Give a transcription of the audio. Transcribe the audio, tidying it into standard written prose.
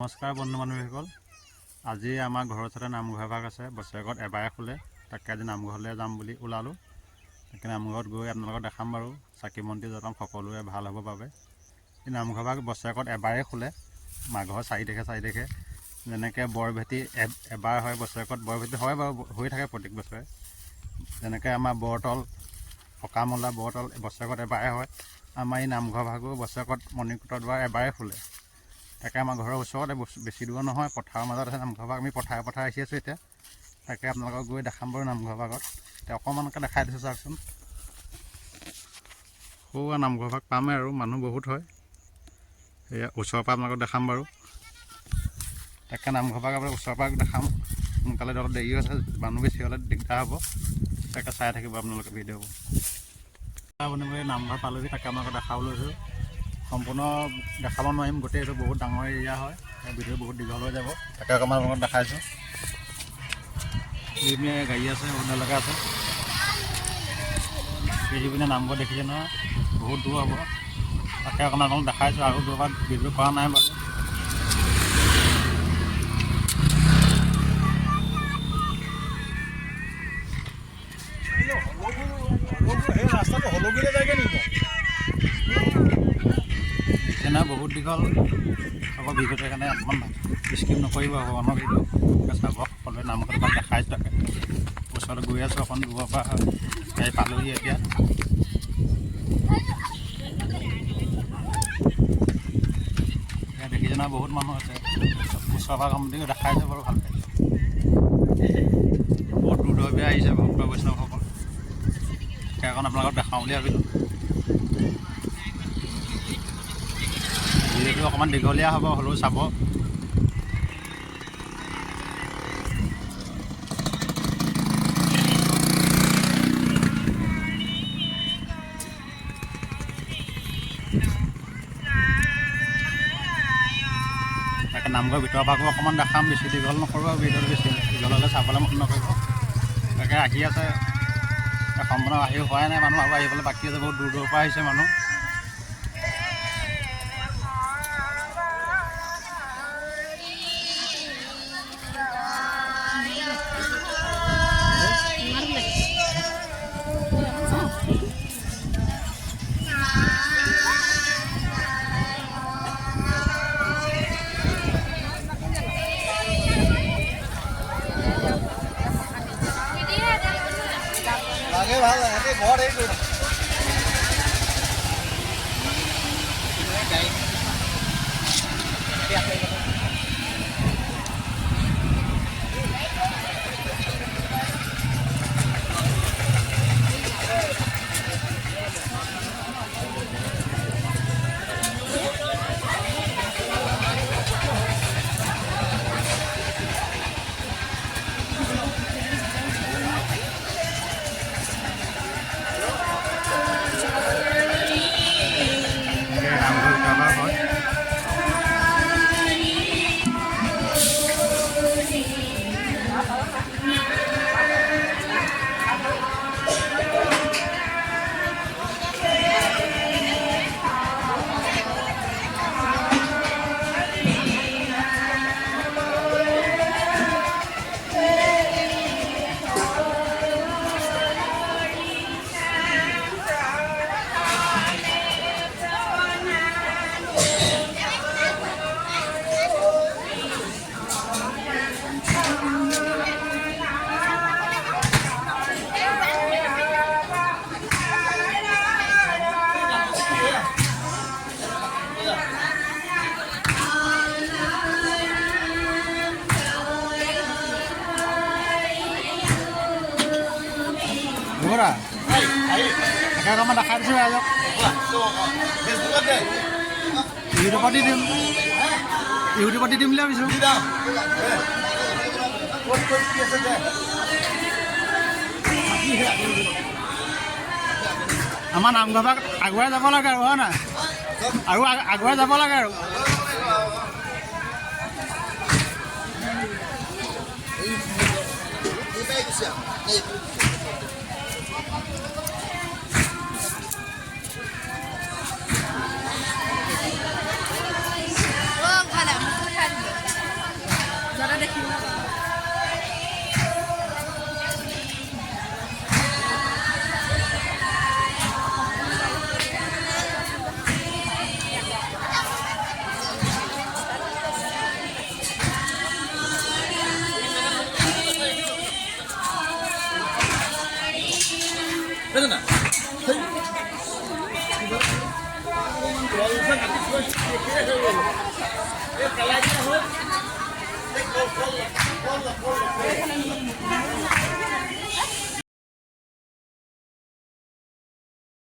নমস্কাৰ বন্ধু বান্ধৱীসকল, আজি আমাৰ ঘৰৰ ওচৰতে নামঘৰ ভাগ আছে। বছৰেকত এবাৰে খোলে। তাকে আজি নামঘৰলৈ যাম বুলি ওলালোঁ। তাকে নামঘৰত গৈ আপোনালোকক দেখাম বাৰু, চাকি বন্তি জ্বলাম সকলোৰে ভাল হ'ব বাবে। এই নামঘৰ ভাগ বছৰেকত এবাৰেই খোলে, মাঘৰ 4 তাৰিখে। যেনেকৈ বৰভেটি এবাৰ হয় বছৰেকত, বৰভেটি হয় বাৰু, হৈ থাকে প্ৰত্যেক বছৰে। যেনেকৈ আমাৰ বৰতল, অকামলা বৰতল বছৰেকত এবাৰে হয়। আমাৰ এই নামঘৰ ভাগো বছৰেকত মণিকূটৰ দ্বাৰ এবাৰে খোলে। তাকে আমাৰ ঘৰৰ ওচৰতে, বেছি দূৰ নহয়, পথাৰৰ মাজত আছে নামঘৰ ভাগ। আমি পথাৰে আহি আছোঁ এতিয়া। তাকে আপোনালোকক গৈ দেখাম বাৰু নামঘৰ ভাগত। এতিয়া অকণমানকৈ দেখাই দিছোঁ চাওকচোন। সৰু নামঘৰ ভাগ পামেই আৰু মানুহ বহুত হয়। সেয়া ওচৰৰ পৰা আপোনালোকক দেখাম বাৰু। তাকে নামঘৰ ভাগ আপোনাৰ ওচৰৰ পৰা দেখাম। সোনকালে অলপ দেৰি হৈছে, মানুহ বেছি হ'লে দিগদাৰ হ'ব। তাকে চাই থাকিব আপোনালোকে ভিডিঅ'বোৰ। নামঘৰ পালোহি, তাকে আপোনালোকক দেখাব লৈছোঁ। সম্পূৰ্ণ দেখাব নোৱাৰিম, গোটেই এইটো বহুত ডাঙৰ এৰিয়া হয়। ভিডিঅ' বহুত দীঘল হৈ যাব। তাকে অকণমান আপোনালোকক দেখাইছোঁ। এইপিনে গাড়ী আছে, হোটেললৈকে আছে। এইপিনে নামঘৰ দেখিছে নহয়, বহুত দূৰ হ'ব। তাকে অকণমান আপোনালোকক দেখাইছোঁ। আৰু দূৰৰ পৰা ভিডিঅ' কৰা নাই বাৰু। ৰাস্তাটো হলগুলে যায়গৈ নিব এনে বহুত দীঘল আকৌ ভিডিঅ'টো, সেইকাৰণে অকণমান স্কিপ নকৰিব ভগৱানৰ ভিডিঅ'। চাব সকলোৱে নামঘৰ ভাগ দেখাইছোঁ। তাকে ওচৰলৈ গৈ আছোঁ, অকণ দূৰৰ পৰা গাড়ী পালোহি এতিয়া। দেখিছে নহয়, বহুত মানুহ আছে। ওচৰৰ পৰা কমিটিও দেখাইছে বাৰু ভালকৈ। বহুত দূৰ দূৰৰ পৰা আহিছে ভক্ত বৈষ্ণৱসকল। সেইকাৰণে আপোনালোকক দেখাওঁ বুলি ভাবিলোঁ। ভিডিঅ'টো অকণমান দীঘলীয়া হ'ব, হ'লেও চাব। তাকে নামঘৰ ভিতৰৰ ভাগো অকণমান দেখাম, বেছি দীঘল নকৰোঁ আৰু ভিডিঅ'টো বেছি দীঘল হ'লে চাবলৈ মন নকৰিব। তাকে আহি আছে, সম্পূৰ্ণ আহি হোৱাই নাই মানুহ, আৰু আহিবলৈ বাকী আছে। বহুত দূৰৰ পৰা আহিছে মানুহ। লাগে ভাল লাগে ঘৰ এইটো ঘোৰা তাকে অকণমান দেখাই দিছোঁ ৰাইজক। ইউটিউবত দি দিম, ইউটিউবত দি দিম বুলি ভাবিছোঁ। আমাৰ নামঘৰ ভাগ আগুৱাই যাব লাগে আৰু, হয় নাই? আৰু আগুৱাই যাব লাগে আৰু। দেখিব না